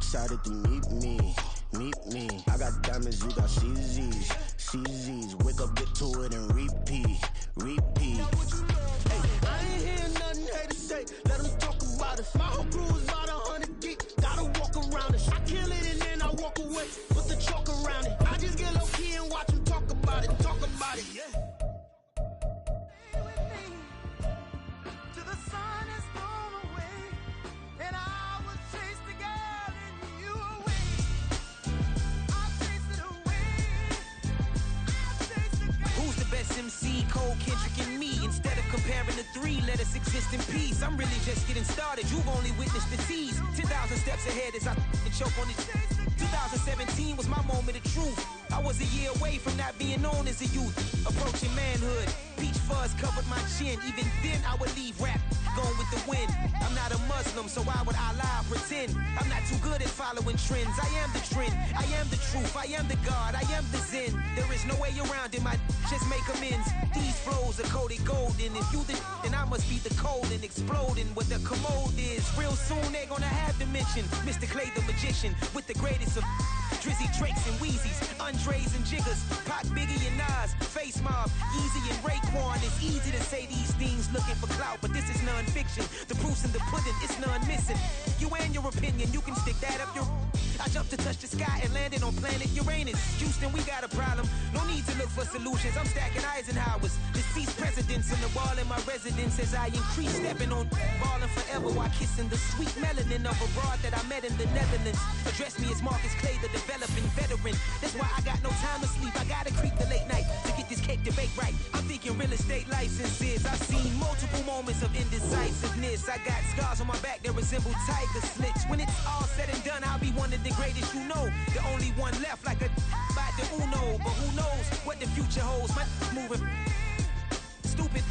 excited to meet me. I got diamonds, you got CZs. Wake up, get to it, and repeat. Hey, I ain't hearing nothing hate to say. Let them talk about us. My whole crew is about 100 deep. Gotta walk around it. I kill it and then I walk away. Put the chalk around it. I just get low key and watch them talk about it. Yeah. MC, Cole, Kendrick, and me. Instead of comparing the three, let us exist in peace. I'm really just getting started. You've only witnessed the tease. 10,000 steps ahead as I choke on it. 2017 was my moment of truth. I was a year away from not being known as a youth. Approaching manhood. Peach fuzz covered my chin. Even then, I would leave rap going with the wind. I'm not a Muslim, so why would I lie or pretend? I'm not too good at following trends. I am the trend. I am the truth. I am the God. I am the Zen. There is no way around it. Just make amends. These flows are coated golden. If you then I must be the cold and exploding. What the commode is. Real soon they're gonna have to mention Mr. Clay the magician with the greatest of Drizzy, Drakes, and Wheezies, Andres and Jiggers, Pac, Biggie, and Nas, Face Mob, Easy and Raekwon. It's easy to say these things looking for clout, but this is non-fiction. The proof's in the pudding, it's none missing. You and your opinion, you can stick that up your... I jumped to touch the sky and landed on planet Uranus. Houston, we got a problem. No need to look for solutions. I'm stacking Eisenhowers. Deceased presidents in the wall in my residence as I increase stepping on balling forever while kissing the sweet melanin of a broad that I met in the Netherlands. Address me as Marcus Clay, the developing veteran. That's why I got no time to sleep. I gotta creep the late night to get this cake debate right. I'm thinking real estate licenses. I've seen multiple moments of indecisiveness. I got scars on my back that resemble tiger slits. When it's all said and done, I'll be one of the greatest you know. The only one left like a by the Uno. But who knows what the future holds. My moving stupid.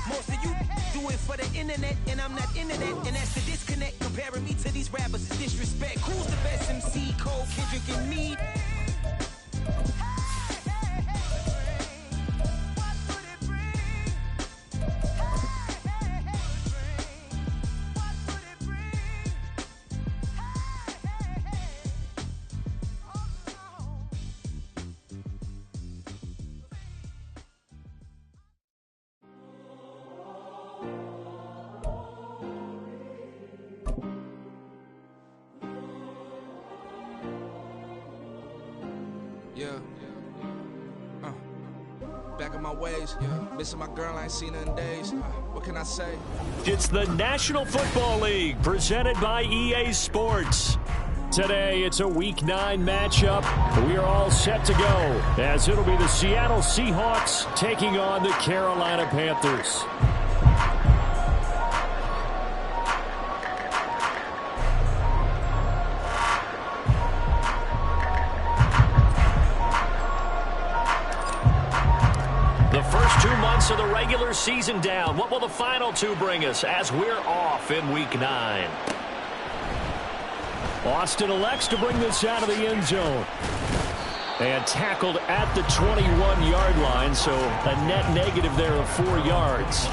Most of you do it for the internet, and I'm not internet. And that's the disconnect. Comparing me to these rappers is disrespect. Who's the best MC? Cole, Kendrick, and me. Back on my ways, missing my girl, I ain't seen her in days. What can I say? It's the National Football League presented by EA Sports. Today, it's a Week 9 matchup. We are all set to go as it'll be the Seattle Seahawks taking on the Carolina Panthers. Of the regular season down. What will the final two bring us as we're off in Week 9? Austin elects to bring this out of the end zone. And tackled at the 21-yard line, so a net negative there of 4 yards.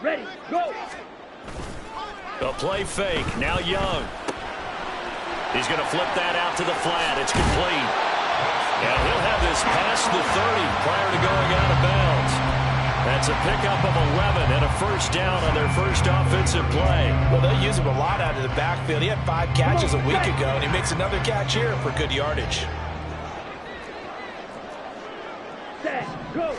Ready, go! The play fake, now Young. He's going to flip that out to the flat. It's complete. And he'll have this past the 30 prior to going out of bounds. That's a pickup of 11 and a first down on their first offensive play. Well, they'll use him a lot out of the backfield. He had 5 catches a week ago, and he makes another catch here for good yardage. Set, go!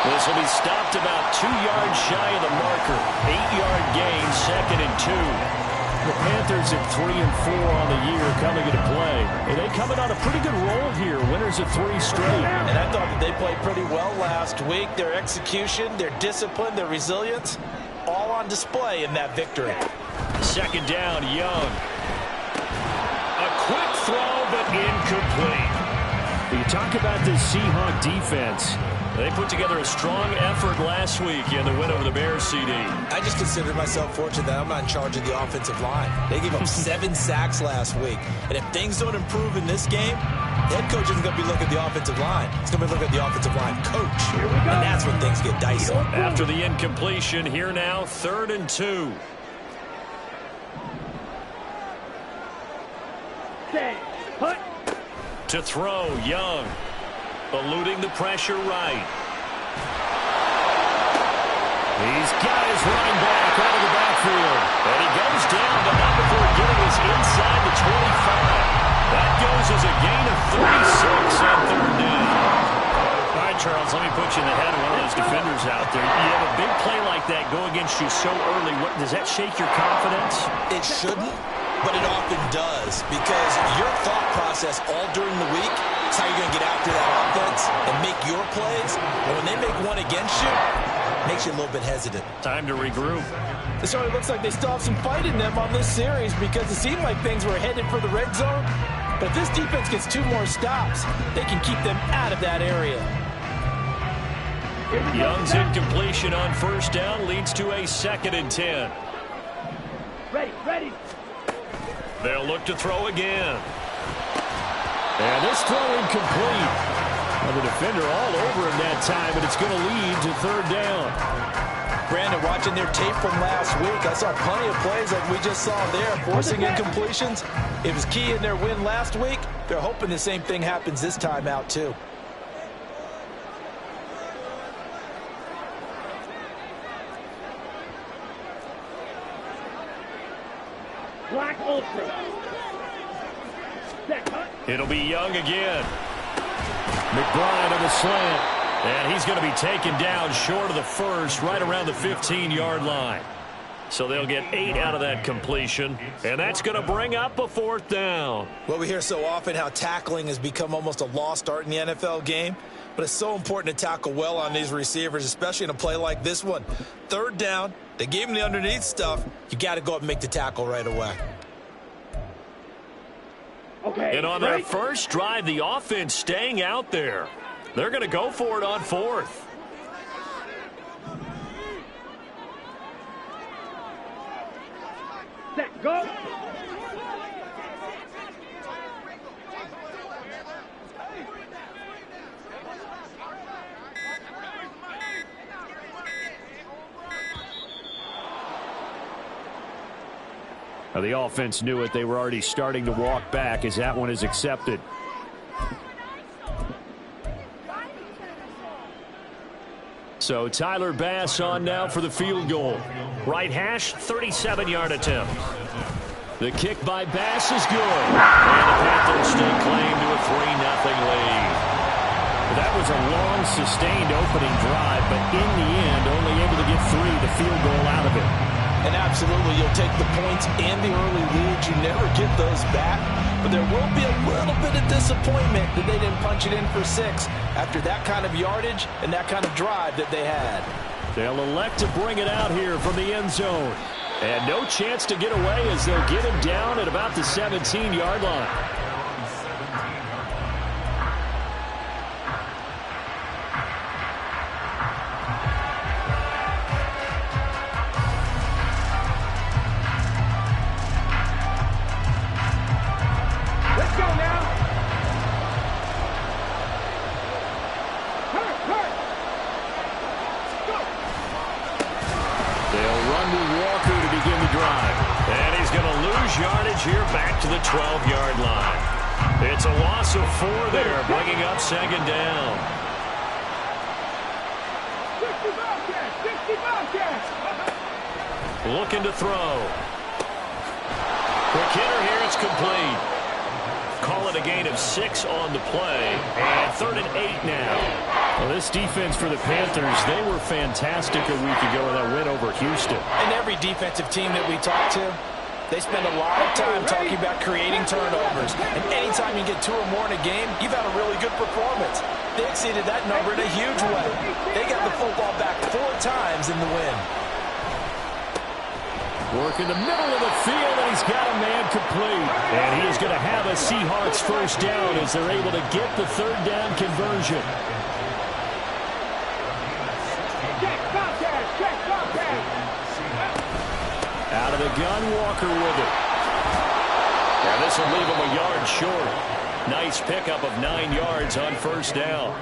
This will be stopped about 2 yards shy of the marker. 8-yard gain, 2nd and 2. The Panthers at 3-4 on the year coming into play. And they coming on a pretty good roll here. Winners of 3 straight. And I thought that they played pretty well last week. Their execution, their discipline, their resilience, all on display in that victory. 2nd down, Young. A quick throw, but incomplete. You talk about this Seahawks defense. They put together a strong effort last week in the win over the Bears, CD. I just consider myself fortunate that I'm not in charge of the offensive line. They gave up 7 sacks last week. And if things don't improve in this game, the head coach isn't going to be looking at the offensive line. He's going to be looking at the offensive line coach. And that's when things get dicey. After the incompletion, here now, 3rd and 2. Put. To throw, Young. Eluding the pressure right. He's got his running back out of the backfield. And he goes down, but not before getting us inside the 25. That goes as a gain of 36 on 3rd down. All right, Charles, let me put you in the head of one of those defenders out there. You have a big play like that go against you so early. Does that shake your confidence? It shouldn't, but it often does, because your thought process all during the week is how you're going to get after that offense and make your plays. And when they make one against you, it makes you a little bit hesitant. Time to regroup. It certainly looks like they still have some fight in them on this series, because it seemed like things were headed for the red zone. But if this defense gets 2 more stops, they can keep them out of that area. Young's incompletion on 1st down leads to a 2nd and 10. Ready. They'll look to throw again. And this throw incomplete. Well, the defender all over him that time, but it's going to lead to 3rd down. Brandon, watching their tape from last week, I saw plenty of plays like we just saw there, forcing incompletions. It was key in their win last week. They're hoping the same thing happens this time out, too. Black Ultra. It'll be Young again. McBride on the slant. And he's going to be taken down short of the first, right around the 15-yard line. So they'll get 8 out of that completion, and that's going to bring up a 4th down. Well, we hear so often how tackling has become almost a lost art in the NFL game, but it's so important to tackle well on these receivers, especially in a play like this one. 3rd down, they gave him the underneath stuff. You got to go up and make the tackle right away. Okay. And on their first drive, the offense staying out there. They're going to go for it on 4th. Set, go. Now, the offense knew it. They were already starting to walk back as that one is accepted. So Tyler Bass on now for the field goal. Right hash, 37-yard attempt. The kick by Bass is good. And the Panthers stake claim to a 3-0 lead. That was a long, sustained opening drive, but in the end, only able to get 3, the field goal out of it. And absolutely, you'll take the points and the early leads. You never get those back. But there will be a little bit of disappointment that they didn't punch it in for 6 after that kind of yardage and that kind of drive that they had. They'll elect to bring it out here from the end zone. And no chance to get away as they'll get him down at about the 17-yard line. Yardage here back to the 12-yard line. It's a loss of 4 there, bringing up 2nd down. 60 Looking to throw. Quick hitter here, it's complete. Call it a gain of 6 on the play, and 3rd and 8 now. Well, this defense for the Panthers, they were fantastic a week ago in that win over Houston. And every defensive team that we talk to, they spend a lot of time talking about creating turnovers. And anytime you get 2 or more in a game, you've had a really good performance. They exceeded that number in a huge way. They got the football back 4 times in the win. Work in the middle of the field, and he's got a man complete. And he is going to have a Seahawks first down as they're able to get the third down conversion. Out of the gun, Walker with it. And this will leave him a yard short. Nice pickup of 9 yards on first down.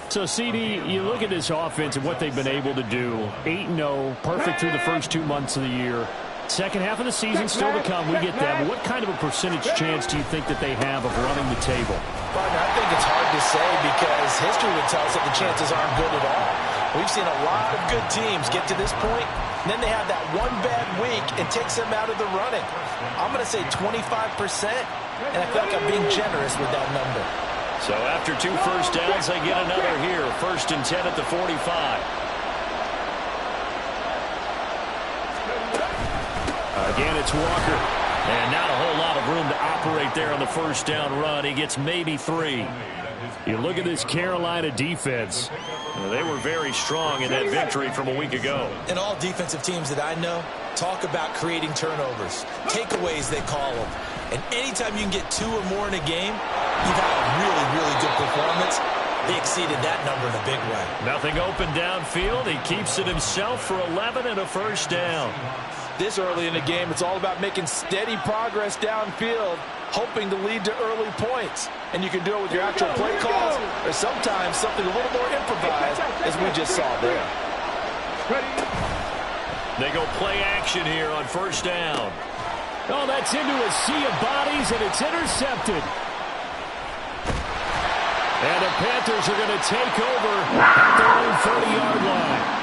So, CD, you look at this offense and what they've been able to do. 8-0, perfect through the first 2 months of the year. Second half of the season still to come. We get that. But what kind of a percentage chance do you think that they have of running the table? Partner, I think it's hard to say because history would tell us that the chances aren't good at all. We've seen a lot of good teams get to this point, and then they have that one bad week and takes them out of the running. I'm going to say 25%, and I feel like I'm being generous with that number. So after 2 first downs, they get another here. 1st and 10 at the 45. Again, it's Walker. And not a whole lot of room to operate there on the first down run. He gets maybe 3. You look at this Carolina defense. They were very strong in that victory from a week ago. And all defensive teams that I know talk about creating turnovers. Takeaways, they call them. And anytime you can get 2 or more in a game, you've had a really, really good performance. They exceeded that number in a big way. Nothing open downfield. He keeps it himself for 11 and a first down. This early in the game, it's all about making steady progress downfield, hoping to lead to early points. And you can do it with your actual play calls, or sometimes something a little more improvised, as we just saw there. They go play action here on first down. Oh, that's into a sea of bodies, and it's intercepted. And the Panthers are going to take over at their own 30-yard line.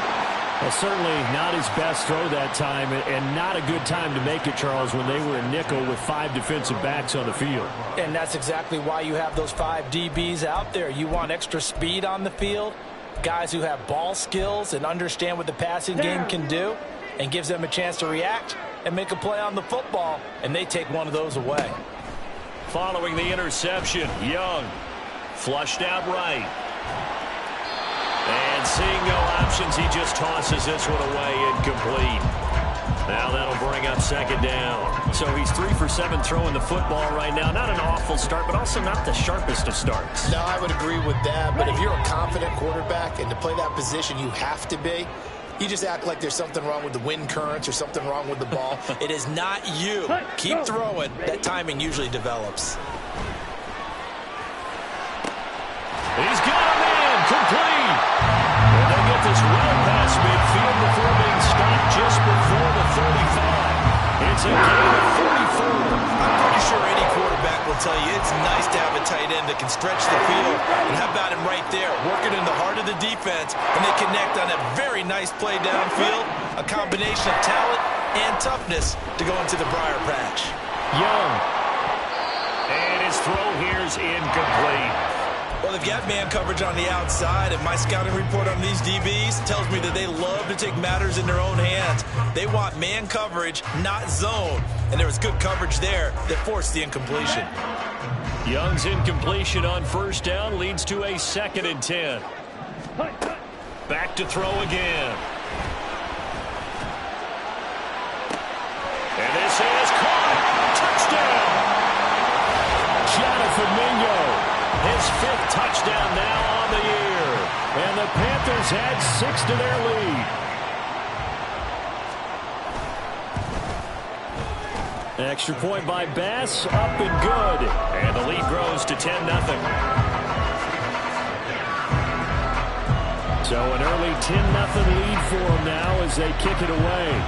Well, certainly not his best throw that time, and not a good time to make it, Charles, when they were in nickel with 5 defensive backs on the field. And that's exactly why you have those 5 DBs out there. You want extra speed on the field, guys who have ball skills and understand what the passing game can do, and gives them a chance to react and make a play on the football, and they take one of those away. Following the interception, Young flushed out right. And seeing no options, he just tosses this one away, incomplete. Now that'll bring up second down. So he's 3 for 7 throwing the football right now. Not an awful start, but also not the sharpest of starts. No, I would agree with that. But if you're a confident quarterback and to play that position, you have to be. You just act like there's something wrong with the wind currents or something wrong with the ball. It is not you. Keep throwing. That timing usually develops. He's got a man complete. And they get this well past midfield before being stopped just before the 35. It's a gain of 44. I'm pretty sure any quarterback will tell you it's nice to have a tight end that can stretch the field. And how about him right there, working in the heart of the defense, and they connect on a very nice play downfield, a combination of talent and toughness to go into the briar patch. Young. And his throw here's incomplete. Well, they've got man coverage on the outside, and my scouting report on these DBs tells me that they love to take matters in their own hands. They want man coverage, not zone. And there was good coverage there that forced the incompletion. Young's incompletion on first down leads to a 2nd and 10. Back to throw again. And this is caught. Touchdown. Jonathan Mingo. His 5th touchdown now on the year. And the Panthers add 6 to their lead. Extra point by Bass, up and good. And the lead grows to 10-0. So an early 10-0 lead for them now as they kick it away.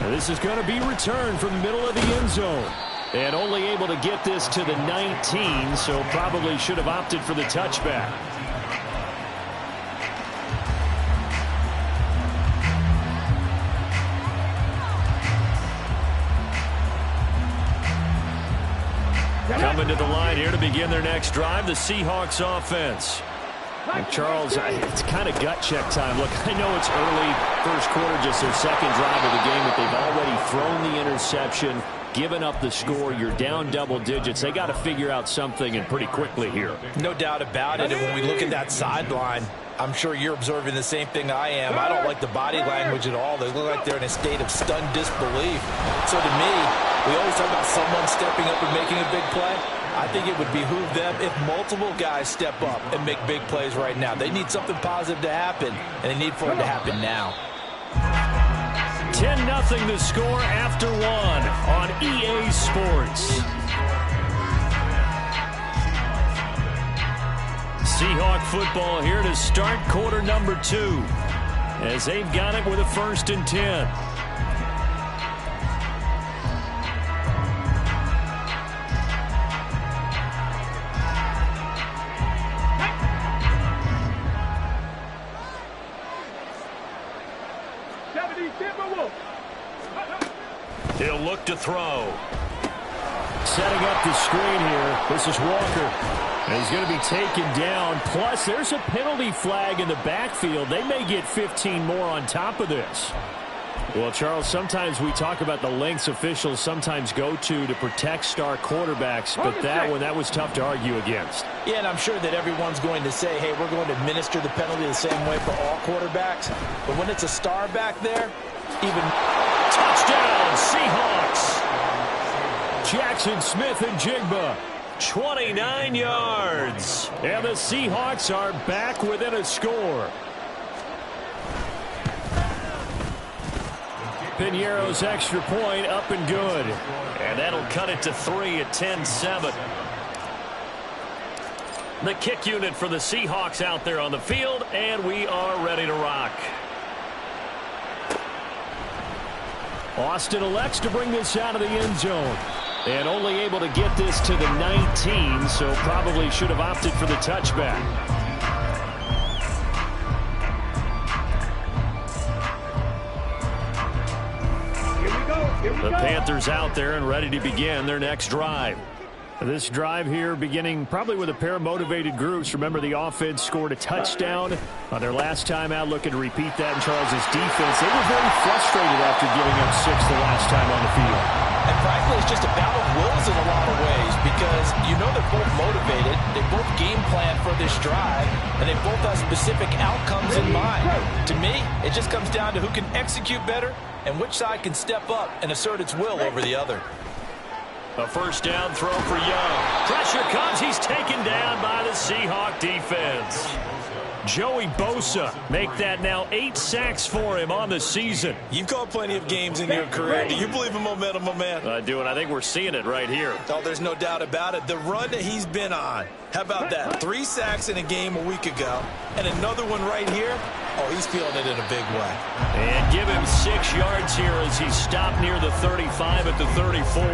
And this is going to be returned from the middle of the end zone. And only able to get this to the 19, so probably should have opted for the touchback. Coming to the line here to begin their next drive, the Seahawks offense. And Charles, it's kind of gut check time. Look, I know it's early, first quarter, just their 2nd drive of the game, but they've already thrown the interception, given up the score. You're down double digits. They got to figure out something, and pretty quickly here. No doubt about it. And when we look at that sideline, I'm sure you're observing the same thing I am. I don't like the body language at all. They look like they're in a state of stunned disbelief. So to me, we always talk about someone stepping up and making a big play. I think it would behoove them if multiple guys step up and make big plays right now. They need something positive to happen, and they need for it to happen now. 10-0 the score after one on EA Sports. Seahawk football here to start quarter number 2 as they've got it with a 1st and 10. He'll look to throw. Setting up the screen here. This is Walker. And he's going to be taken down. Plus, there's a penalty flag in the backfield. They may get 15 more on top of this. Well, Charles, sometimes we talk about the lengths officials sometimes go to protect star quarterbacks, but that was tough to argue against. Yeah, and I'm sure that everyone's going to say, hey, we're going to administer the penalty the same way for all quarterbacks. But when it's a star back there, even... Touchdown, Seahawks! Jackson Smith and Jigba. 29 yards. And the Seahawks are back within a score. Piñeiro's extra point up and good. And that'll cut it to 3 at 10-7. The kick unit for the Seahawks out there on the field, and we are ready to rock. Austin elects to bring this out of the end zone. And only able to get this to the 19, so probably should have opted for the touchback. The Panthers out there and ready to begin their next drive. This drive here beginning probably with a pair of motivated groups. Remember, the offense scored a touchdown on their last time out, looking to repeat that in Charles's defense. They were very frustrated after giving up 6 the last time on the field. And frankly, it's just a battle of wills in a lot of ways because you know they're both motivated. They both game plan for this drive, and they both have specific outcomes in mind. To me, it just comes down to who can execute better and which side can step up and assert its will over the other. A first down throw for Young. Pressure comes. He's taken down by the Seahawk defense. Joey Bosa make that now 8 sacks for him on the season. You've called plenty of games in your career. Do you believe in momentum, my man? I do, and I think we're seeing it right here. Oh, there's no doubt about it. The run that he's been on. How about that? 3 sacks in a game a week ago, and another one right here. Oh, he's feeling it in a big way. And give him 6 yards here as he stopped near the 35 at the 34.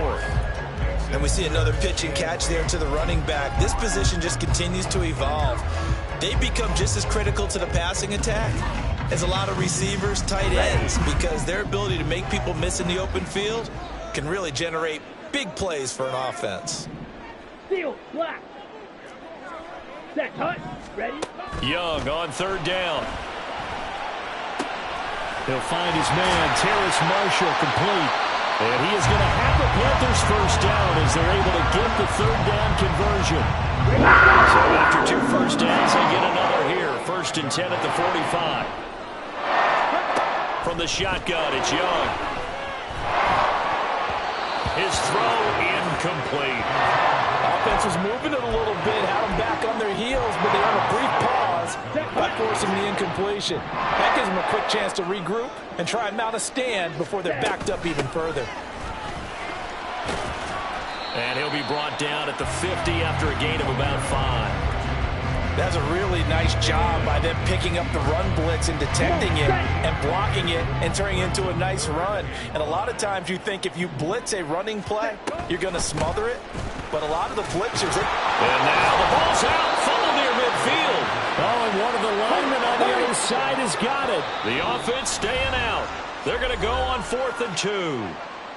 And we see another pitch and catch there to the running back. This position just continues to evolve. They become just as critical to the passing attack as a lot of receivers, tight ends, because their ability to make people miss in the open field can really generate big plays for an offense. Seal, black. Set, cut, ready. Young on 3rd down. He'll find his man, Terrace Marshall, complete. And he is going to have the Panthers first down as they're able to get the 3rd down conversion. So after 2 first downs, they get another here. 1st and 10 at the 45. From the shotgun, it's Young. His throw incomplete. Offense was moving it a little bit, had them back on their heels, but they had a brief pause by forcing the incompletion. That gives them a quick chance to regroup and try and mount a stand before they're backed up even further. And he'll be brought down at the 50 after a gain of about 5. That's a really nice job by them picking up the run blitz and detecting it and blocking it and turning it into a nice run. And a lot of times you think if you blitz a running play, you're going to smother it. But a lot of the blitzers... And now the ball's out, funneled near midfield. Oh, and one of the linemen on the other side has got it. The offense staying out. They're going to go on 4th and 2.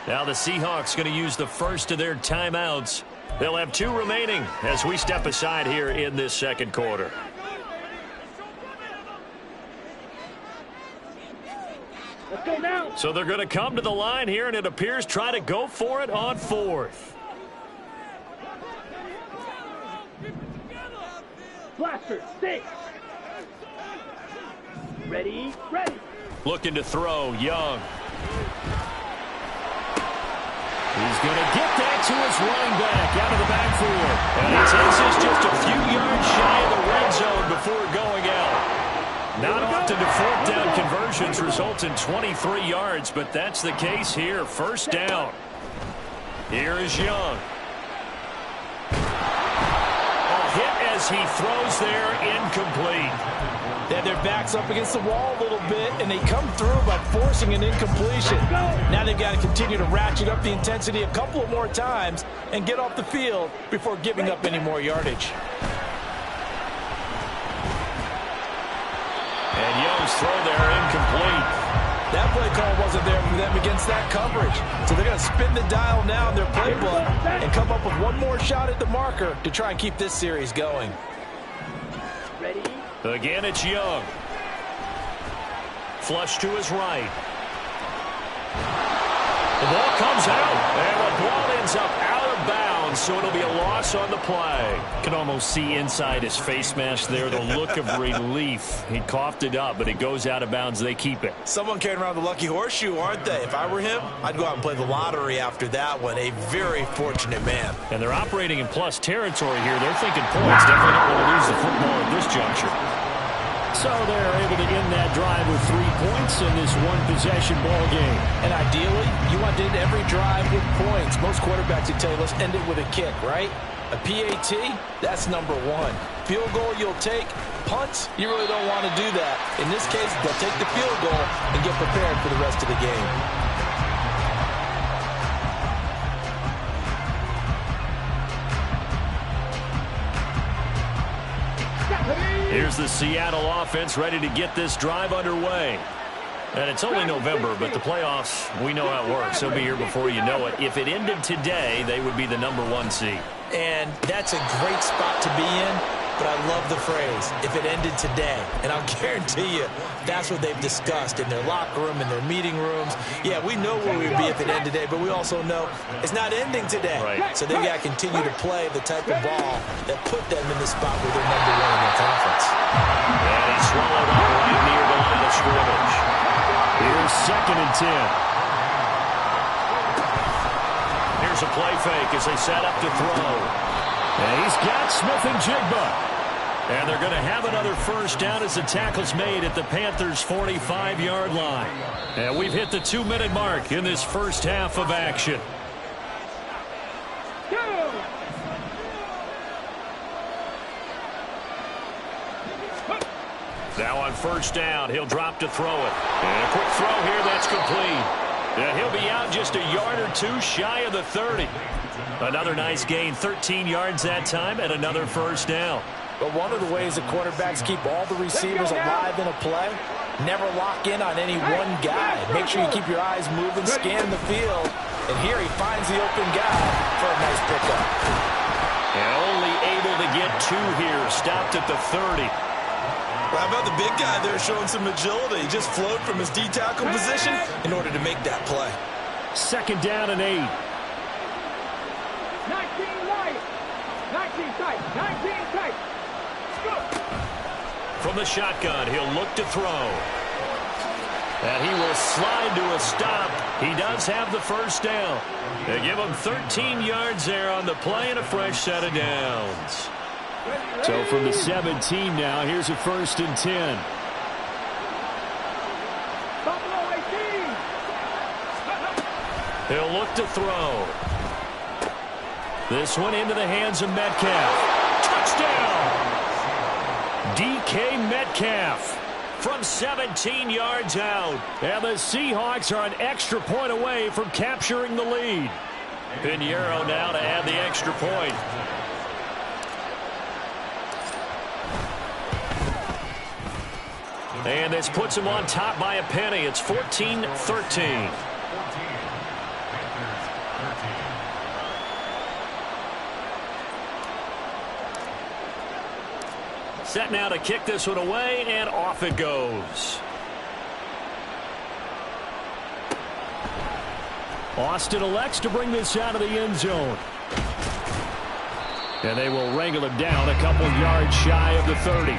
Now the Seahawks going to use the first of their timeouts. They'll have 2 remaining as we step aside here in this 2nd quarter. Let's go now. So they're going to come to the line here, and it appears try to go for it on 4th. Blaster, 6. Ready. Looking to throw, Young. He's going to get that to his running back out of the backfield. And he takes us just a few yards shy of the red zone before going out. Not often do fourth down conversions result in 23 yards, but that's the case here. First down. Here is Young. Hit as he throws there, incomplete. They had their backs up against the wall a little bit, and they come through by forcing an incompletion. Now they've got to continue to ratchet up the intensity a couple of more times and get off the field before giving up any more yardage. And Young's throw there, incomplete. That play call wasn't there for them against that coverage. So they're going to spin the dial now in their playbook and come up with one more shot at the marker to try and keep this series going. Ready. Again, it's Young. Flush to his right. The ball comes out, and the ball ends up out of bounds, so it'll be a loss on the play. Can almost see inside his face mask there the look of relief. He coughed it up, but it goes out of bounds. They keep it. Someone carrying around the lucky horseshoe, aren't they? If I were him, I'd go out and play the lottery after that one. A very fortunate man. And they're operating in plus territory here. They're thinking points. Definitely don't want to lose the football at this juncture. So they're able to end that drive with 3 points in this one-possession ball game. And ideally, you want to end every drive with points. Most quarterbacks would tell you, let's end it with a kick, right? A PAT, that's number one. Field goal you'll take. Punts, you really don't want to do that. In this case, they'll take the field goal and get prepared for the rest of the game. Here's the Seattle offense ready to get this drive underway. And it's only November, but the playoffs, we know how it works. They'll be here before you know it. If it ended today, they would be the #1 seed. And that's a great spot to be in, but I love the phrase, if it ended today. And I'll guarantee you, that's what they've discussed in their locker room, in their meeting rooms. Yeah, we know where we'd be if it ended today, but we also know it's not ending today. Right. So they've got to continue to play the type of ball that put them in the spot where they're #1 in their conference. And he swallowed up right near the line of scrimmage. Here's 2nd and 10. Here's a play fake as they set up to throw. And he's got Smith and Jigba. And they're going to have another first down as the tackle's made at the Panthers' 45-yard line. And we've hit the 2-minute mark in this first half of action. Now on first down, he'll drop to throw it. And a quick throw here, that's complete. And he'll be out just a yard or two shy of the 30. Another nice gain, 13 yards that time, and another first down. But one of the ways that quarterbacks keep all the receivers alive in a play, never lock in on any one guy. Make sure you keep your eyes moving, scan the field. And here he finds the open guy for a nice pickup. And only able to get 2 here, stopped at the 30. How about the big guy there showing some agility? He just flowed from his D-tackle position in order to make that play. 2nd down and 8. 19 light. 19 tight. 19 tight. Go. From the shotgun, he'll look to throw. And he will slide to a stop. He does have the first down. They give him 13 yards there on the play and a fresh set of downs. So from the 17 now, here's a 1st and 10. He'll look to throw. This one into the hands of Metcalf. Touchdown! DK Metcalf from 17 yards out. And the Seahawks are an extra point away from capturing the lead. Pinheiro now to add the extra point. And this puts him on top by a penny. It's 14-13. Set now to kick this one away, and off it goes. Austin elects to bring this out of the end zone. And they will wrangle him down a couple yards shy of the 30.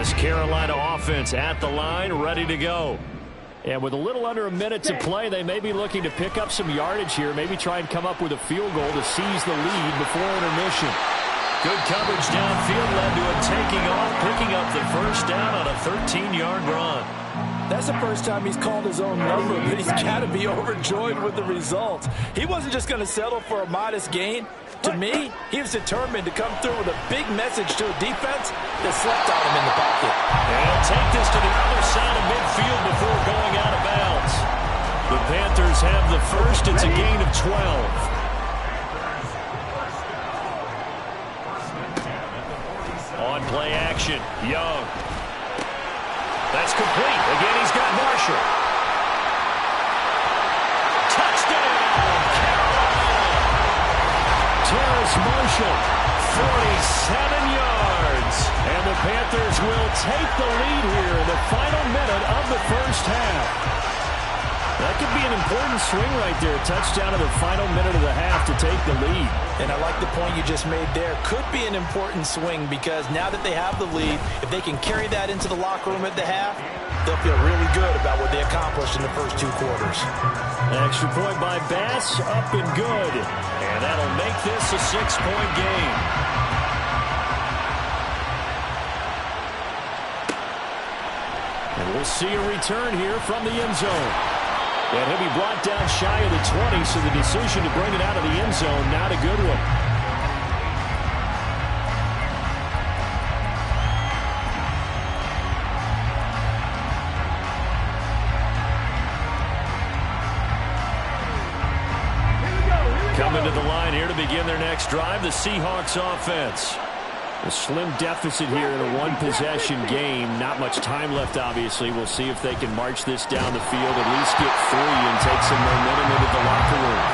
This Carolina offense at the line, ready to go. And with a little under a minute to play, they may be looking to pick up some yardage here, maybe try and come up with a field goal to seize the lead before intermission. Good coverage downfield led to him taking off, picking up the first down on a 13-yard run. That's the first time he's called his own number, but he's got to be overjoyed with the results. He wasn't just going to settle for a modest gain. To me, he was determined to come through with a big message to a defense that slept on him in the pocket. And he'll take this to the other side of midfield before going out of bounds. The Panthers have the first. It's a gain of 12. On play action, Young. That's complete. Again, he's got Marshall. Touchdown, Carolina. Terrace Marshall, 47 yards. And the Panthers will take the lead here in the final minute of the first half. That could be an important swing right there. Touchdown in the final minute of the half to take the lead. And I like the point you just made there. Could be an important swing because now that they have the lead, if they can carry that into the locker room at the half, they'll feel really good about what they accomplished in the first two quarters. An extra point by Bass, up and good. And that'll make this a 6-point game. And we'll see a return here from the end zone. And he'll be brought down shy of the 20, so the decision to bring it out of the end zone, not a good one. Coming to the line here to begin their next drive, the Seahawks offense. A slim deficit here in a one-possession game. Not much time left, obviously. We'll see if they can march this down the field, at least get 3 and take some momentum into the locker room.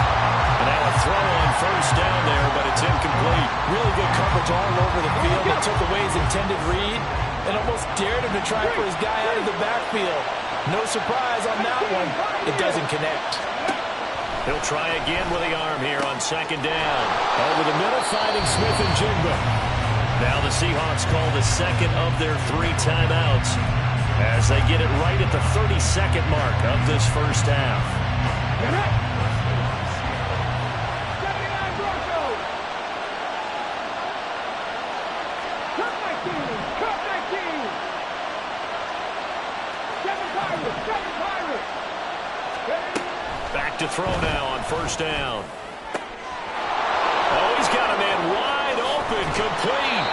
And now a throw on first down there, but it's incomplete. Really good coverage all over the field. They took away his intended read and almost dared him to try for his guy out of the backfield. No surprise on that one. It doesn't connect. He'll try again with the arm here on second down. Over the middle, finding Smith and Jigba. Now the Seahawks call the second of their 3 timeouts as they get it right at the 32nd mark of this first half. Back to throw now on first down. Oh, he's got a man wide open, complete.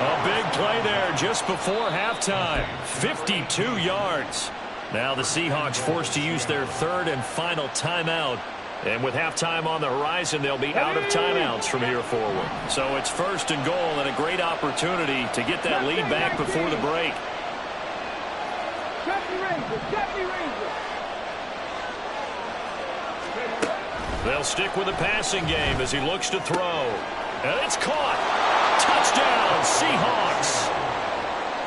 A big play there just before halftime. 52 yards. Now the Seahawks forced to use their 3rd and final timeout. And with halftime on the horizon, they'll be out of timeouts from here forward. So it's 1st and goal and a great opportunity to get that lead back before the break. They'll stick with the passing game as he looks to throw. And it's caught. Touchdown, Seahawks.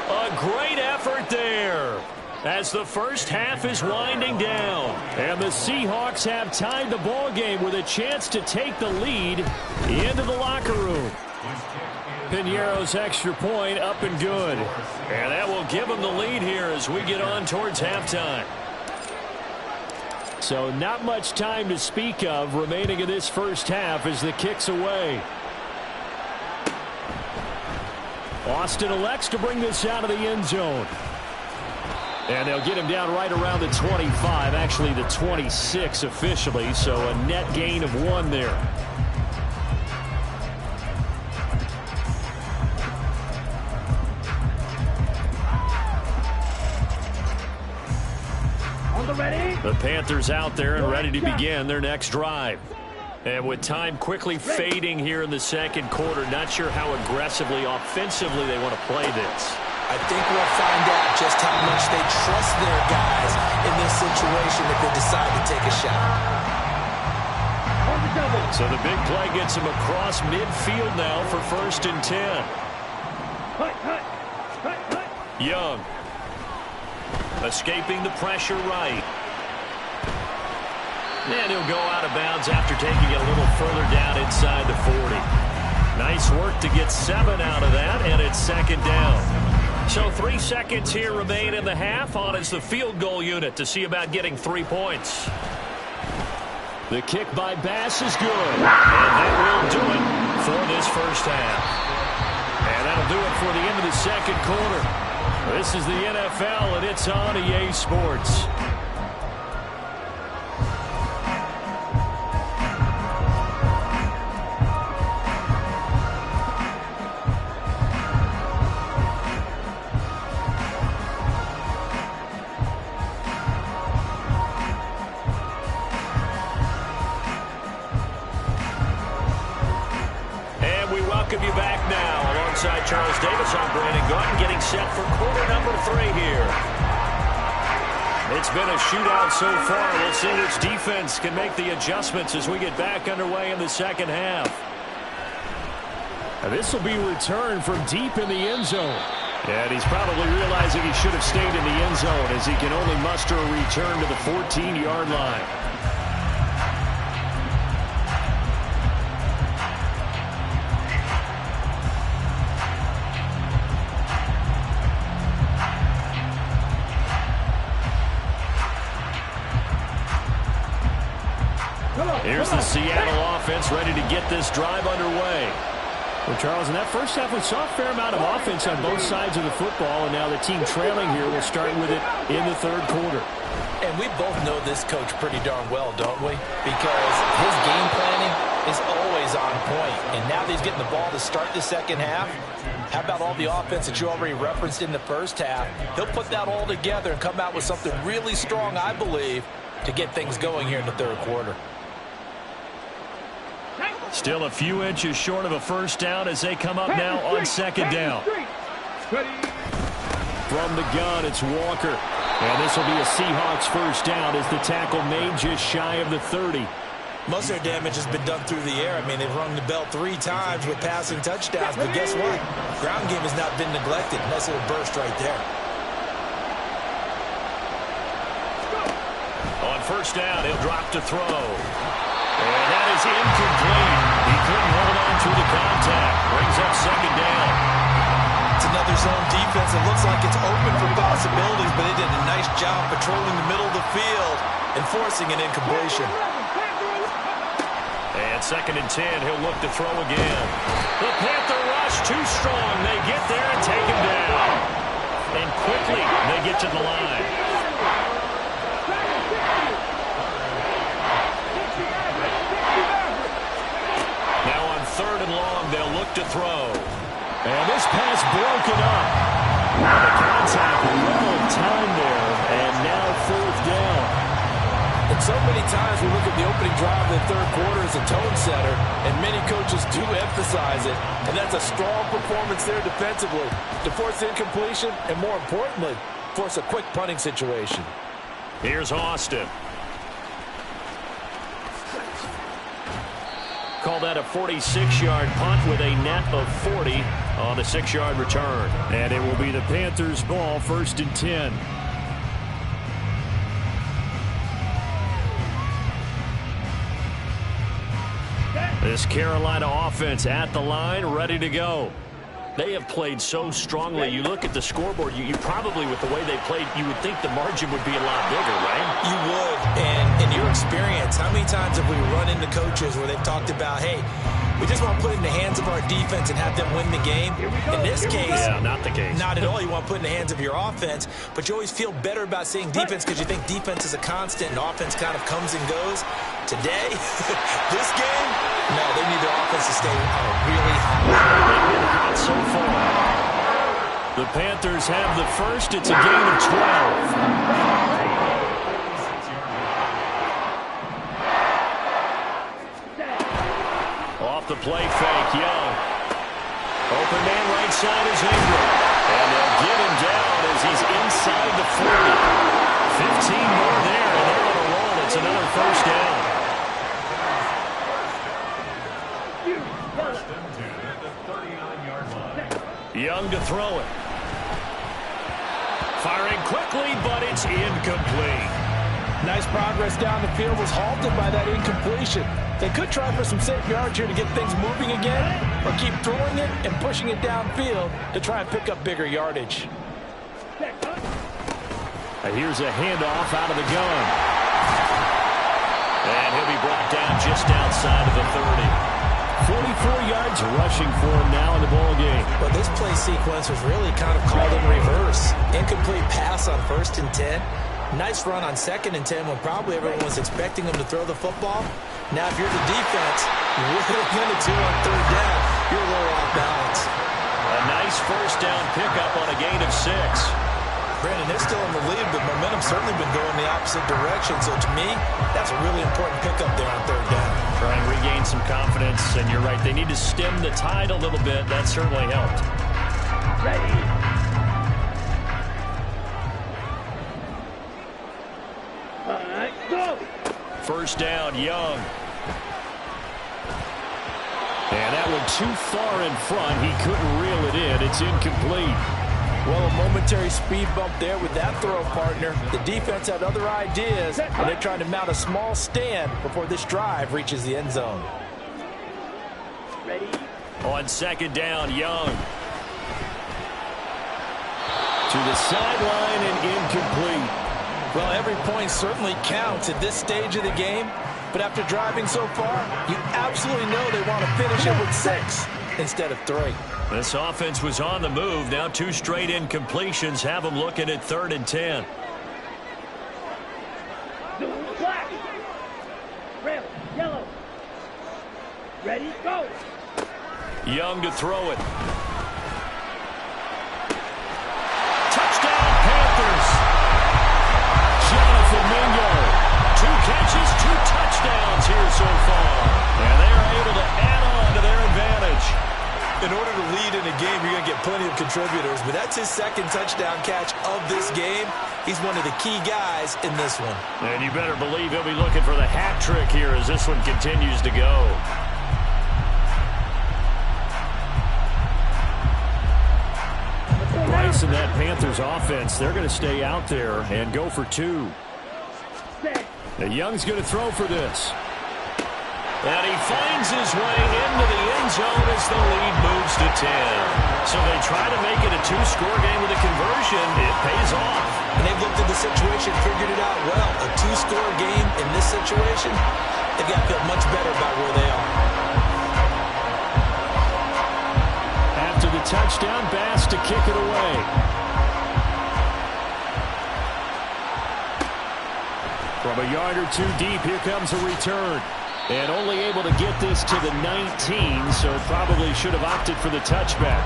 A great effort there as the first half is winding down. And the Seahawks have tied the ball game with a chance to take the lead into the locker room. Piñeiro's extra point up and good. And that will give them the lead here as we get on towards halftime. So not much time to speak of remaining in this first half as the kick's away. Austin elects to bring this out of the end zone. And they'll get him down right around the 25, actually the 26 officially, so a net gain of 1 there. The Panthers out there and ready to begin their next drive. And with time quickly fading here in the second quarter, not sure how aggressively, offensively they want to play this. I think we'll find out just how much they trust their guys in this situation if they decide to take a shot. So the big play gets him across midfield now for 1st and 10. Young. Escaping the pressure right. And he'll go out of bounds after taking it a little further down inside the 40. Nice work to get 7 out of that, and it's 2nd down. So 3 seconds here remain in the half. On is the field goal unit to see about getting 3 points. The kick by Bass is good. And that will do it for this first half. And that'll do it for the end of the second quarter. This is the NFL, and it's on EA Sports. Welcome you back now. Alongside Charles Davis, I'm Brandon Garden, getting set for quarter number 3 here. It's been a shootout so far. We'll see which defense can make the adjustments as we get back underway in the second half. This will be returned from deep in the end zone. And he's probably realizing he should have stayed in the end zone as he can only muster a return to the 14-yard line. Here's the Seattle offense ready to get this drive underway. Well, Charles, in that first half, we saw a fair amount of offense on both sides of the football, and now the team trailing here will start with it in the third quarter. And we both know this coach pretty darn well, don't we? Because his game planning is always on point. And now that he's getting the ball to start the second half, how about all the offense that you already referenced in the first half? He'll put that all together and come out with something really strong, I believe, to get things going here in the third quarter. Still a few inches short of a first down as they come up now on second down. From the gun, it's Walker. And this will be a Seahawks first down as the tackle made just shy of the 30. Most of their damage has been done through the air. I mean, they've rung the bell 3 times with passing touchdowns. But guess what? Ground game has not been neglected. Nice little burst right there. On first down, he'll drop to throw. And that is incomplete. He couldn't hold on through the contact. Brings up second down. It's another zone defense. It looks like it's open for possibilities, but they did a nice job patrolling the middle of the field and forcing an incompletion. And second and 10, he'll look to throw again. The Panther rush too strong. They get there and take him down. And quickly, they get to the line. Third and long, they'll look to throw. And this pass broken up. The contact well timed there, and now fourth down. And so many times we look at the opening drive of the third quarter as a tone setter, and many coaches do emphasize it, and that's a strong performance there defensively to force incompletion and, more importantly, force a quick punting situation. Here's Austin. Call that a 46-yard punt with a net of 40 on the 6-yard return. And it will be the Panthers' ball, first and 10. This Carolina offense at the line, ready to go. They have played so strongly. You look at the scoreboard, you probably, with the way they played, you would think the margin would be a lot bigger, right? You would. And in your experience, how many times have we run into coaches where they've talked about, hey, we just want to put it in the hands of our defense and have them win the game? In this case, yeah, not the case. Not at all. You want to put it in the hands of your offense, but you always feel better about saying defense because you think defense is a constant and offense kind of comes and goes. Today, this game, no, they need their offense to stay on a really high level. They've been hot so far. The Panthers have the first. It's a gain of 12. Off the play fake, Young. Open man right side is Ingram. And they'll get him down as he's inside the 40. 15 more there, and they're on a roll. It's another first down. Young to throw it. Firing quickly, but it's incomplete. Nice progress down the field, was halted by that incompletion. They could try for some safe yards here to get things moving again, or keep throwing it and pushing it downfield to try and pick up bigger yardage. Here's a handoff out of the gun. And he'll be brought down just outside of the 30. 44 yards rushing for him now in the ball game. But this play sequence was really kind of called in reverse. Incomplete pass on 1st and 10. Nice run on 2nd and 10 when probably everyone was expecting him to throw the football. Now, if you're the defense, you're limited to on 3rd down. You're a little off balance. A nice first down pickup on a gain of 6. Brandon, they're still in the lead, but momentum's certainly been going the opposite direction. So, to me, that's a really important pickup there on 3rd down. Try and regain some confidence, and you're right. They need to stem the tide a little bit. That certainly helped. Ready. All right, go. First down, Young. And that one too far in front. He couldn't reel it in. It's incomplete. Well, a momentary speed bump there with that throw, partner. The defense had other ideas, and they're trying to mount a small stand before this drive reaches the end zone. Ready. On 2nd down, Young. To the sideline and incomplete. Well, every point certainly counts at this stage of the game, but after driving so far, you absolutely know they want to finish it with 6 instead of 3. This offense was on the move. Now 2 straight incompletions have them looking at 3rd and 10. Black. Red. Yellow. Ready, go. Young to throw it. Touchdown, Panthers. Jonathan Mingo. 2 catches, 2 touchdowns here so far. And they're able to add on to their advantage. In order to lead in a game, you're going to get plenty of contributors, but that's his 2nd touchdown catch of this game. He's one of the key guys in this one. And you better believe he'll be looking for the hat trick here as this one continues to go. Bryce and that Panthers offense, they're going to stay out there and go for 2. Now Young's going to throw for this. And he finds his way into the end zone as the lead moves to 10. So they try to make it a 2-score game with a conversion. It pays off. And they've looked at the situation, figured it out well. A 2-score game in this situation, they've got to feel much better about where they are. After the touchdown, Bass to kick it away. From a yard or 2 deep, here comes a return. And only able to get this to the 19, so probably should have opted for the touchback.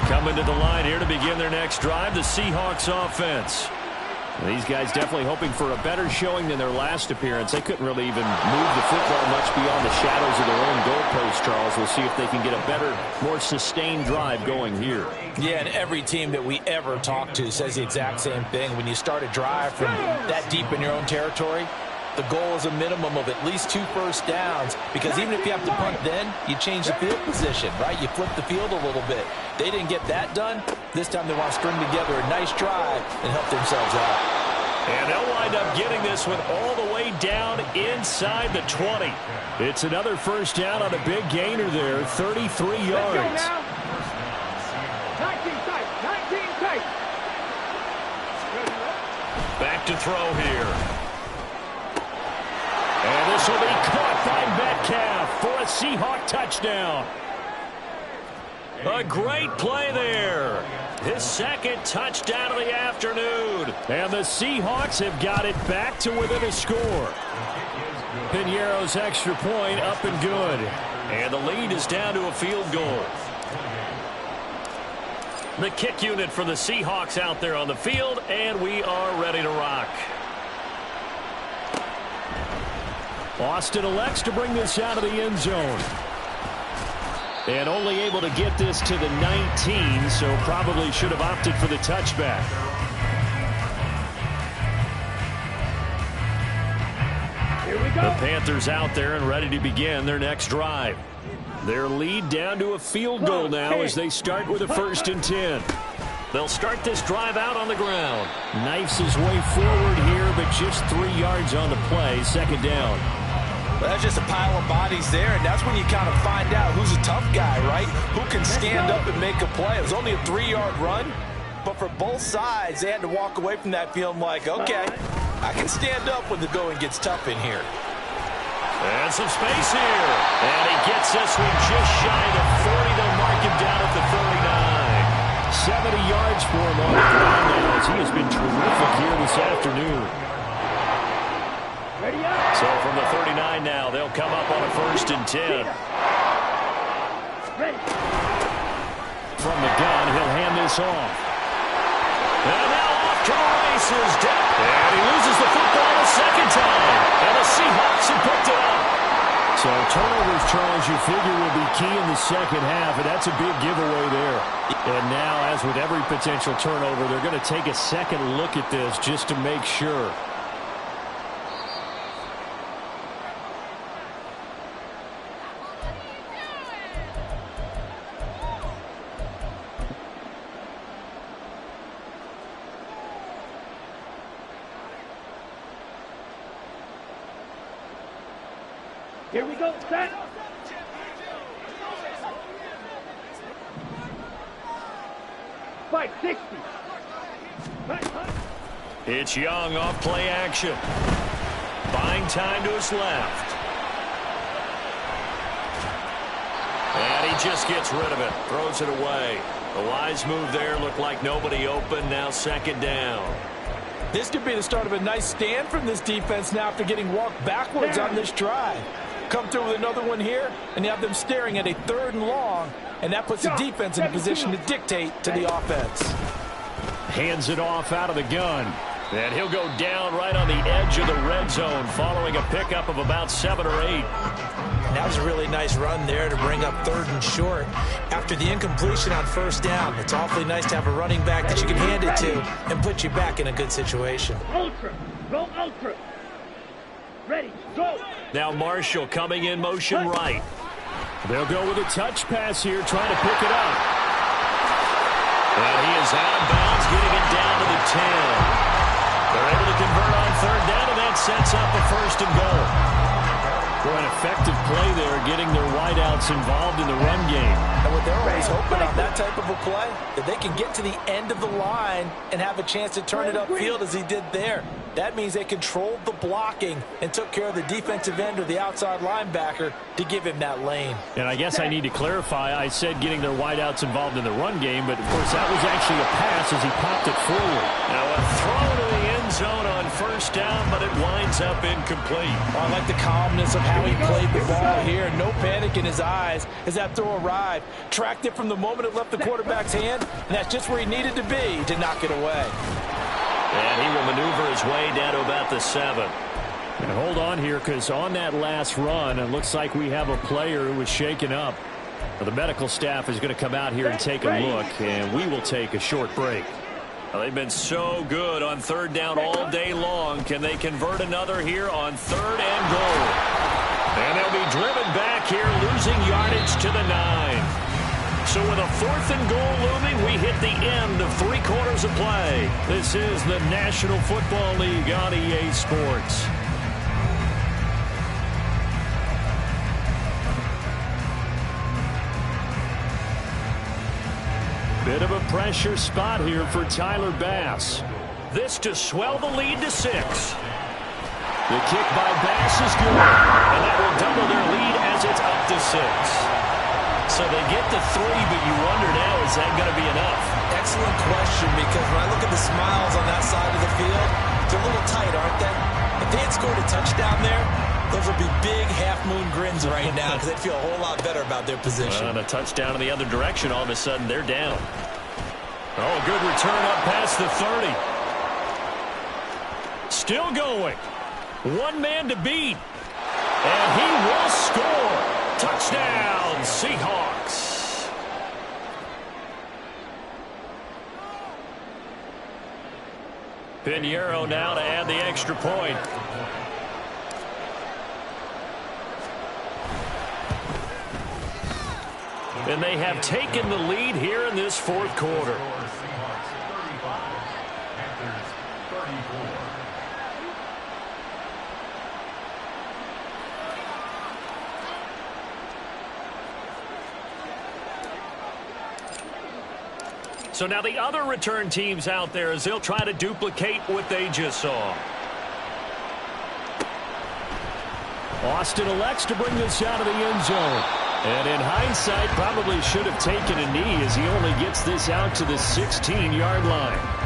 Coming to the line here to begin their next drive, the Seahawks offense. These guys definitely hoping for a better showing than their last appearance. They couldn't really even move the football much beyond the shadows of their own goalpost, Charles. We'll see if they can get a better, more sustained drive going here. Yeah, and every team that we ever talk to says the exact same thing. When you start a drive from that deep in your own territory, the goal is a minimum of at least 2 first downs, because even if you have to punt then, you change the field position, right? You flip the field a little bit. They didn't get that done. This time they want to string together a nice drive and help themselves out. And they'll wind up getting this one all the way down inside the 20. It's another first down on a big gainer there, 33 yards. 19 tight, 19 tight. Back to throw here. And this will be caught by Metcalf for a Seahawk touchdown. A great play there. His 2nd touchdown of the afternoon. And the Seahawks have got it back to within a score. Piñeiro's extra point up and good. And the lead is down to a field goal. The kick unit for the Seahawks out there on the field, and we are ready to rock. Austin elects to bring this out of the end zone. And only able to get this to the 19, so probably should have opted for the touchback. Here we go. The Panthers out there and ready to begin their next drive. Their lead down to a field goal now as they start with a 1st and 10. They'll start this drive out on the ground. Knifes his way forward here, but just 3 yards on the play. Second down. Well, that's just a pile of bodies there, and that's when you kind of find out who's a tough guy, right? Who can stand up and make a play. It was only a 3-yard run, but for both sides, they had to walk away from that feeling like, okay, I can stand up when the going gets tough in here. And some space here. And he gets this one just shy of the 40. They'll mark him down at the 39. 70 yards for him on the ground now, as he has been terrific here this afternoon. So from the 39 now, they'll come up on a 1st and 10. From the gun, he'll hand this off. And now off to the races. And he loses the football a second time. And the Seahawks have picked it up. So turnovers, Charles, you figure will be key in the second half, and that's a big giveaway there. And now, as with every potential turnover, they're going to take a second look at this just to make sure. Here we go, set. Fight 60. It's Young off play action. Buying time to his left. And he just gets rid of it. Throws it away. A wise move there. Looked like nobody open. Now second down. This could be the start of a nice stand from this defense now after getting walked backwards on this drive. Come through with another one here, and you have them staring at a 3rd and long, and that puts the defense in a position to dictate to the offense. Hands it off out of the gun. And he'll go down right on the edge of the red zone following a pickup of about 7 or 8. That was a really nice run there to bring up 3rd and short. After the incompletion on 1st down, it's awfully nice to have a running back that you can hand it to and put you back in a good situation. Ultra. Go ultra. Ready. Go. Now Marshall coming in motion right. They'll go with a touch pass here, trying to pick it up. And he is out of bounds, getting it down to the 10. They're able to convert on 3rd down, and that sets up a 1st and goal. For an effective play there, getting their wideouts involved in the run game. And what they're always hoping on that type of a play, that they can get to the end of the line and have a chance to turn it upfield as he did there. That means they controlled the blocking and took care of the defensive end or the outside linebacker to give him that lane. And I guess I need to clarify, I said getting their wideouts involved in the run game, but of course that was actually a pass as he popped it forward. Now a throw to the end zone on 1st down, but it winds up incomplete. Well, I like the calmness of how he played the ball here. No panic in his eyes as that throw arrived. Tracked it from the moment it left the quarterback's hand, and that's just where he needed to be to knock it away. And he will maneuver his way down to about the 7. And hold on here, because on that last run, it looks like we have a player who was shaken up. Well, the medical staff is going to come out here and take a look, and we will take a short break. Well, they've been so good on 3rd down all day long. Can they convert another here on 3rd and goal? And they'll be driven back here, losing yardage to the 9. So with a 4th and goal looming, we hit the end of 3 quarters of play. This is the National Football League on EA Sports. Bit of a pressure spot here for Tyler Bass. This to swell the lead to 6. The kick by Bass is good. And that will double their lead as it's up to 6. So they get to 3, but you wonder now, is that going to be enough? Excellent question, because when I look at the smiles on that side of the field, they're a little tight, aren't they? If they had scored a touchdown there, those would be big half-moon grins right now because they'd feel a whole lot better about their position. And a touchdown in the other direction, all of a sudden they're down. Oh, a good return up past the 30. Still going. One man to beat. And he will score. Touchdown, Seahawks. Pinheiro now to add the extra point. And they have taken the lead here in this 4th quarter. So now the other return teams out there as they'll try to duplicate what they just saw. Austin elects to bring this out of the end zone. And in hindsight, probably should have taken a knee as he only gets this out to the 16-yard line.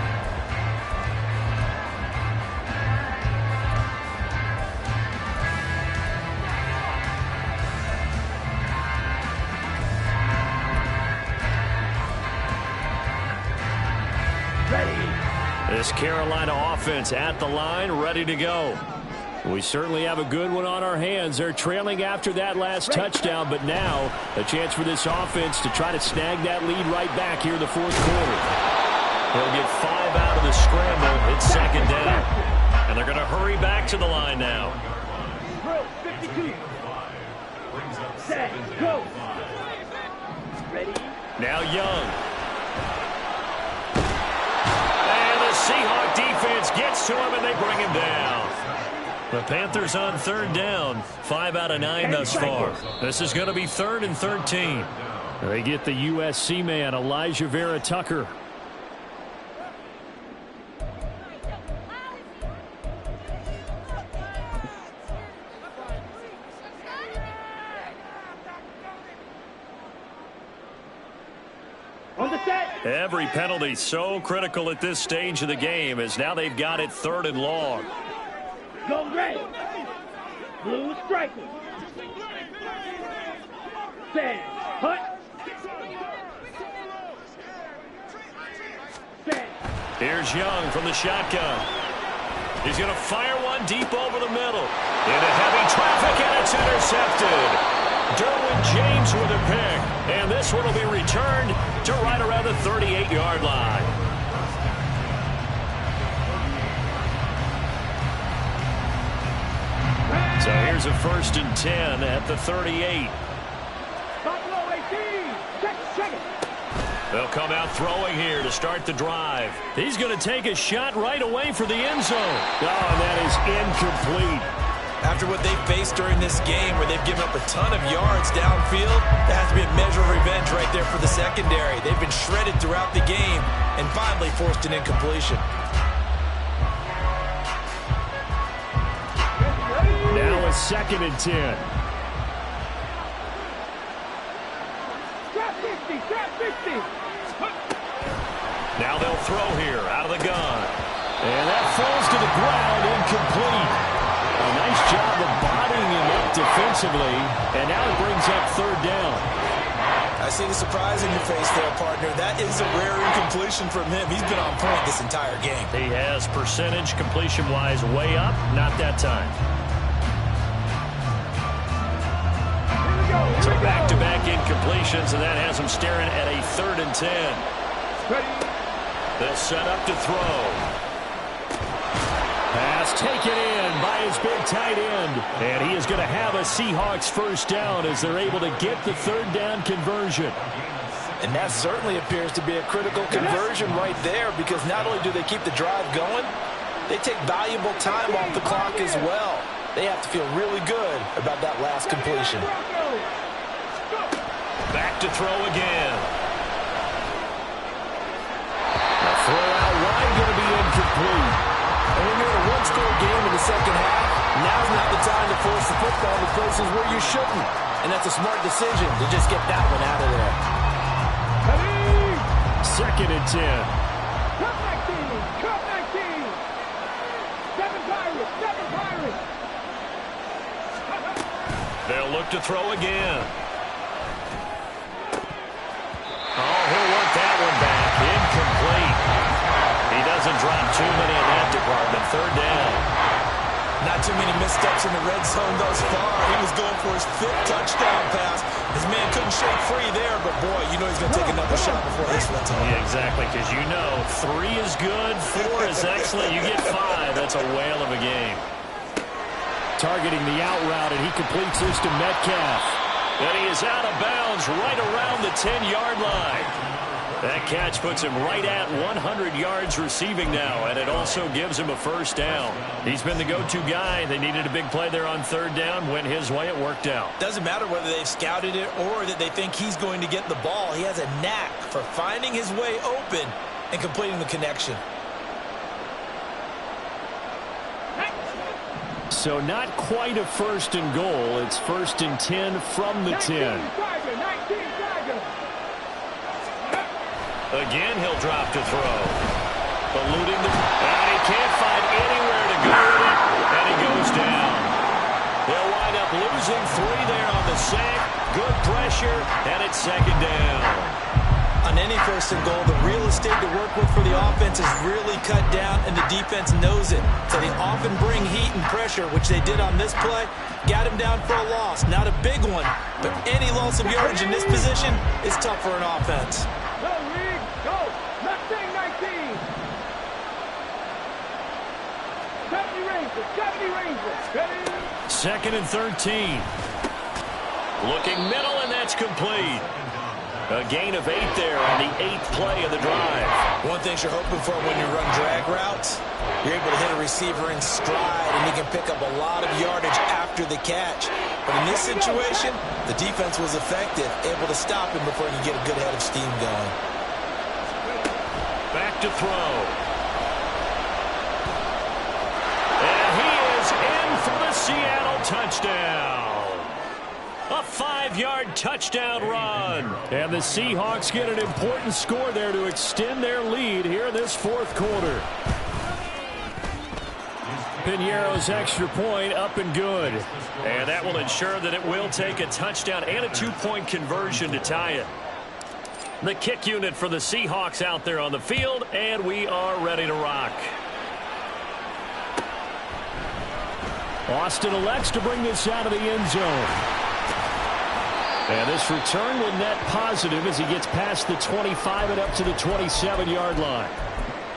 This Carolina offense at the line, ready to go. We certainly have a good one on our hands. They're trailing after that last touchdown, but now a chance for this offense to try to snag that lead right back here in the fourth quarter. They'll get 5 out of the scramble. It's second down. And they're going to hurry back to the line now. 52. Set, go. Ready? Now Young. And the Seahawks defense gets to him, and they bring him down. The Panthers on third down. 5 out of 9 thus far. This is going to be 3rd and 13. They get the USC man, Elijah Vera-Tucker. Every penalty so critical at this stage of the game as now they've got it 3rd and long. Go red. Blue striker. Set. Hut. Set. Here's Young from the shotgun. He's going to fire one deep over the middle. Into heavy traffic, and it's intercepted. Derwin James with a pick. And this one will be returned to right around the 38-yard line. So here's a 1st and 10 at the 38. They'll come out throwing here to start the drive. He's going to take a shot right away for the end zone. Oh, that is incomplete. After what they faced during this game where they've given up a ton of yards downfield, that has to be a measure of revenge right there for the secondary. They've been shredded throughout the game and finally forced an incompletion. Now a 2nd and 10. Trap 50, trap 50. Now they'll throw here out of the gun. And that falls to the ground, incomplete. A nice job of bodying him up defensively, and now it brings up 3rd down. I see the surprise in your face there, partner. That is a rare incompletion from him. He's been on point this entire game. He has percentage completion-wise way up, not that time. So back-to-back incompletions, and that has him staring at a 3rd and 10. They'll set up to throw. Pass taken in by his big tight end. And he is going to have a Seahawks 1st down as they're able to get the 3rd down conversion. And that certainly appears to be a critical conversion right there, because not only do they keep the drive going, they take valuable time off the clock as well. They have to feel really good about that last completion. Back to throw again. The throw out wide going to be incomplete. And when you're in a one-score game in the second half, now's not the time to force the football to places where you shouldn't. And that's a smart decision to just get that one out of there. 2nd and 10. Cup 19, Cup 19. 7 Pirates, 7 Pirates. They'll look to throw again. Oh, he'll work that one back. Incomplete. He doesn't drop too many in that department. 3rd down. Not too many missteps in the red zone thus far. He was going for his 5th touchdown pass. His man couldn't shake free there, but boy, you know he's going to take another shot before this one's over. Yeah, exactly, because you know 3 is good, 4 is excellent. You get 5. That's a whale of a game. Targeting the out route, and he completes this to Metcalf. And he is out of bounds right around the 10-yard line. That catch puts him right at 100 yards receiving now, and it also gives him a first down. He's been the go-to guy. They needed a big play there on third down. Went his way. It worked out. Doesn't matter whether they've scouted it or that they think he's going to get the ball. He has a knack for finding his way open and completing the connection. So not quite a first and goal. It's first and 10 from the 10. Again, he'll drop to throw. Eluding the... And he can't find anywhere to go with it, and he goes down. They'll wind up losing 3 there on the sack. Good pressure, and it's second down. On any first and goal, the real estate to work with for the offense is really cut down, and the defense knows it. So they often bring heat and pressure, which they did on this play. Got him down for a loss. Not a big one, but any loss of yardage in this position is tough for an offense. Second and 13. Looking middle, and that's complete. A gain of 8 there on the 8th play of the drive. One thing you're hoping for when you run drag routes, you're able to hit a receiver in stride, and he can pick up a lot of yardage after the catch. But in this situation, the defense was effective, able to stop him before he could get a good head of steam going. Back to throw. And he is in for the Seattle touchdown. A 5-yard touchdown run. And the Seahawks get an important score there to extend their lead here in this fourth quarter. Piñeiro's extra point up and good. And that will ensure that it will take a touchdown and a 2-point conversion to tie it. The kick unit for the Seahawks out there on the field, and we are ready to rock. Austin elects to bring this out of the end zone. And this return will net positive as he gets past the 25 and up to the 27-yard line.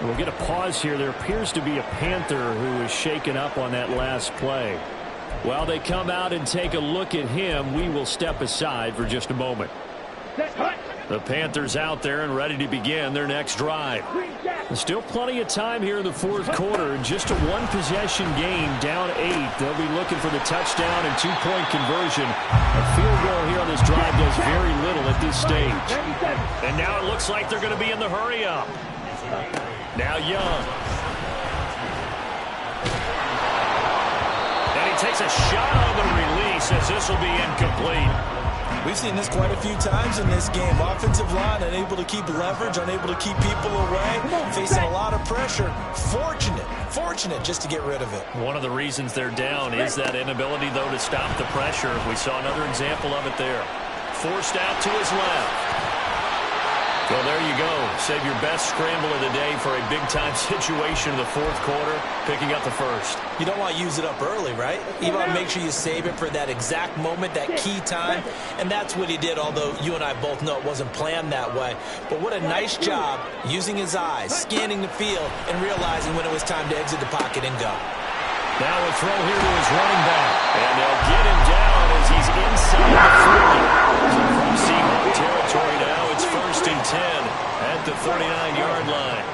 We'll get a pause here. There appears to be a Panther who is shaken up on that last play. While they come out and take a look at him, we will step aside for just a moment. The Panthers out there and ready to begin their next drive. Still plenty of time here in the fourth quarter. Just a one-possession game, down 8. They'll be looking for the touchdown and 2-point conversion. A field goal here on this drive does very little at this stage. And now it looks like they're going to be in the hurry-up. Now Young. And he takes a shot on the release as this will be incomplete. We've seen this quite a few times in this game. Offensive line unable to keep leverage, unable to keep people away, facing a lot of pressure. Fortunate just to get rid of it. One of the reasons they're down is that inability, though, to stop the pressure. We saw another example of it there. Forced out to his left. Well, there you go. Save your best scramble of the day for a big-time situation in the fourth quarter, picking up the first. You don't want to use it up early, right? You want to make sure you save it for that exact moment, that key time, and that's what he did, although you and I both know it wasn't planned that way. But what a nice job using his eyes, scanning the field, and realizing when it was time to exit the pocket and go. Now a throw here to his running back, and they'll get him down as he's inside the 40. From Seahawks territory now, it's first and 10 at the 39-yard line.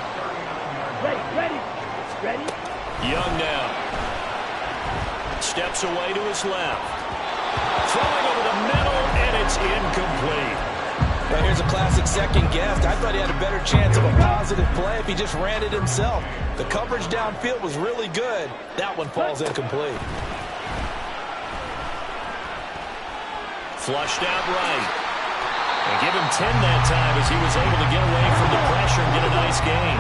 Ready. Young now. Steps away to his left. Throwing over the middle, and it's incomplete. Well, here's a classic second guess. I thought he had a better chance of a positive play if he just ran it himself. The coverage downfield was really good. That one falls incomplete. Flushed out right. And give him 10 that time as he was able to get away from the pressure and get a nice gain.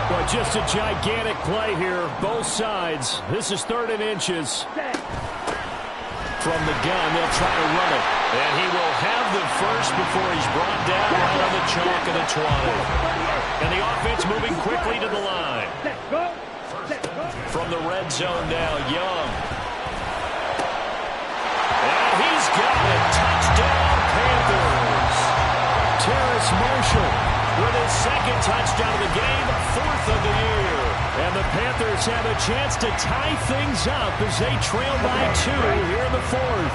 Well, just a gigantic play here, both sides. This is 3rd and inches. From the gun, they'll try to run it. And he will have the first before he's brought down right on the chalk of the 20. And the offense moving quickly to the line. From the red zone now, Young. And he's got it. Touchdown, Panthers. Terrace Marshall with his second touchdown of the game, 4th of the year. And the Panthers have a chance to tie things up as they trail by 2 here in the 4th.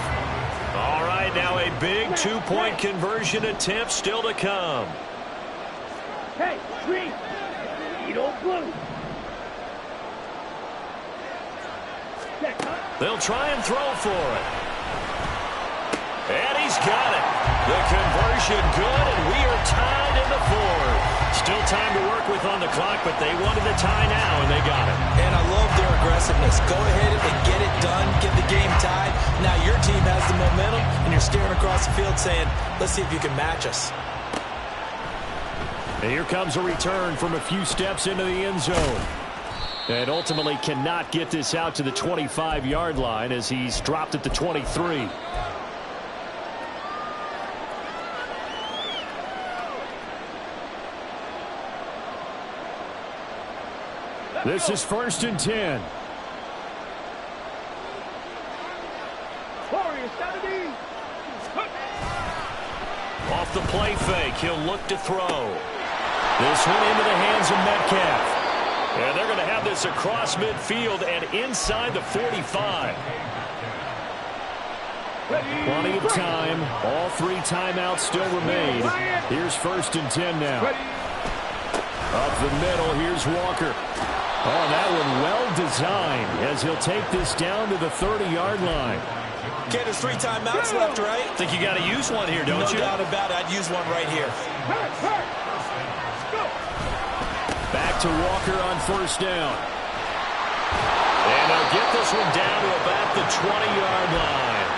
All right, now a big 2-point conversion attempt still to come. Hey, green. Eat old blue. They'll try and throw for it. And he's got it. The conversion good, and we are tied in the fourth. Still time to work with on the clock, but they wanted the tie now, and they got it. And I love their aggressiveness. Go ahead and get it done, get the game tied. Now your team has the momentum, and you're staring across the field saying, let's see if you can match us. And here comes a return from a few steps into the end zone. And ultimately cannot get this out to the 25-yard line as he's dropped at the 23. This is 1st and 10. Off the play fake, he'll look to throw. This one into the hands of Metcalf. And they're going to have this across midfield and inside the 45. Plenty of time. All 3 timeouts still remain. Here's 1st and 10 now. Up the middle, here's Walker. Oh, that one well designed as he'll take this down to the 30-yard line. Okay, there's 3 timeouts left, right? Think you got to use one here, don't you? No doubt about it. I'd use one right here. Back to Walker on 1st down. And they'll get this one down to about the 20-yard line.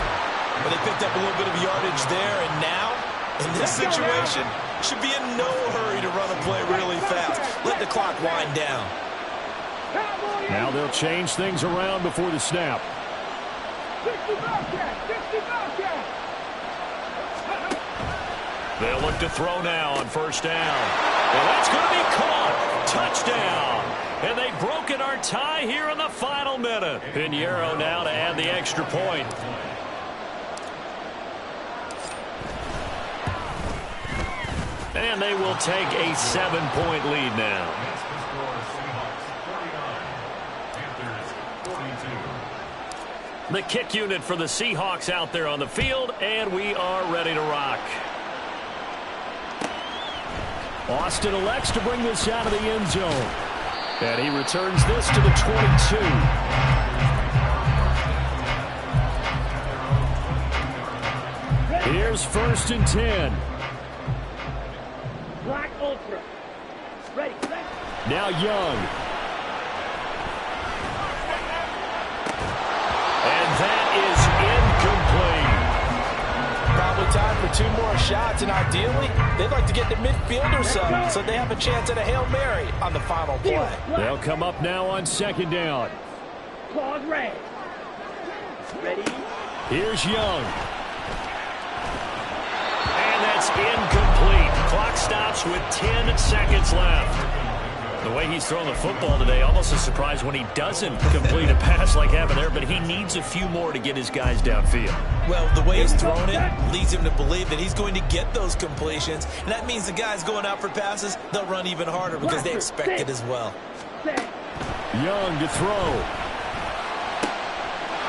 But they picked up a little bit of yardage there, and now, in this situation, should be in no hurry to run a play really fast. Let the clock wind down. Now they'll change things around before the snap. They'll look to throw now on 1st down. And that's going to be caught. Touchdown. And they've broken our tie here in the final minute. Pinheiro now to add the extra point. And they will take a 7-point lead now. The kick unit for the Seahawks out there on the field, and we are ready to rock. Austin elects to bring this out of the end zone. And he returns this to the 22. Here's 1st and 10. Black Ultra. Ready. Now Young. And that is incomplete. Probably time for 2 more shots, and ideally, they'd like to get the midfielder so they have a chance at a Hail Mary on the final play. They'll come up now on 2nd down. Claws red. Ready. Here's Young. And that's incomplete. Clock stops with 10 seconds left. The way he's throwing the football today, almost a surprise when he doesn't complete a pass like having there, but he needs a few more to get his guys downfield. Well, the way he's thrown it leads him to believe that he's going to get those completions, and that means the guys going out for passes, they'll run even harder because they expect it as well. Young to throw.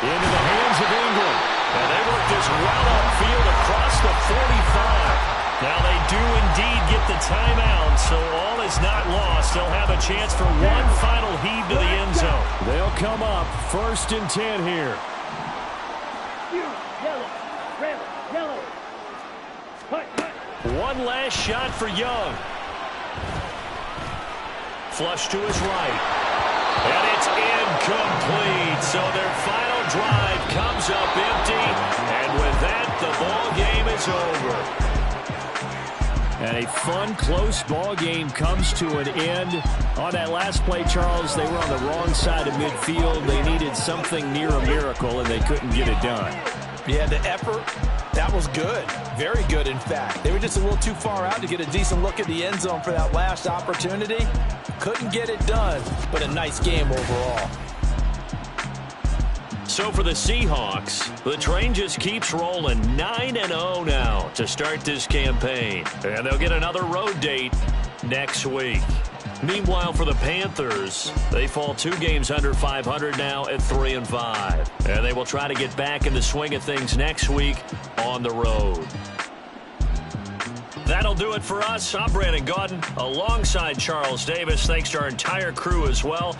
Into the hands of Ingram. And they work this well upfield across the 45. Now they do indeed get the timeout, so all is not lost. They'll have a chance for one final heave to the end zone. They'll come up 1st and 10 here. Yellow. One last shot for Young. Flush to his right. And it's incomplete. So their final drive comes up empty. And with that, the ball game is over. And a fun, close ball game comes to an end. On that last play, Charles, they were on the wrong side of midfield. They needed something near a miracle, and they couldn't get it done. Yeah, the effort, that was good. Very good, in fact. They were just a little too far out to get a decent look at the end zone for that last opportunity. Couldn't get it done, but a nice game overall. So for the Seahawks, the train just keeps rolling 9-0 now to start this campaign. And they'll get another road date next week. Meanwhile, for the Panthers, they fall 2 games under 500 now at 3-5. And they will try to get back in the swing of things next week on the road. That'll do it for us. I'm Brandon Gaudin alongside Charles Davis. Thanks to our entire crew as well.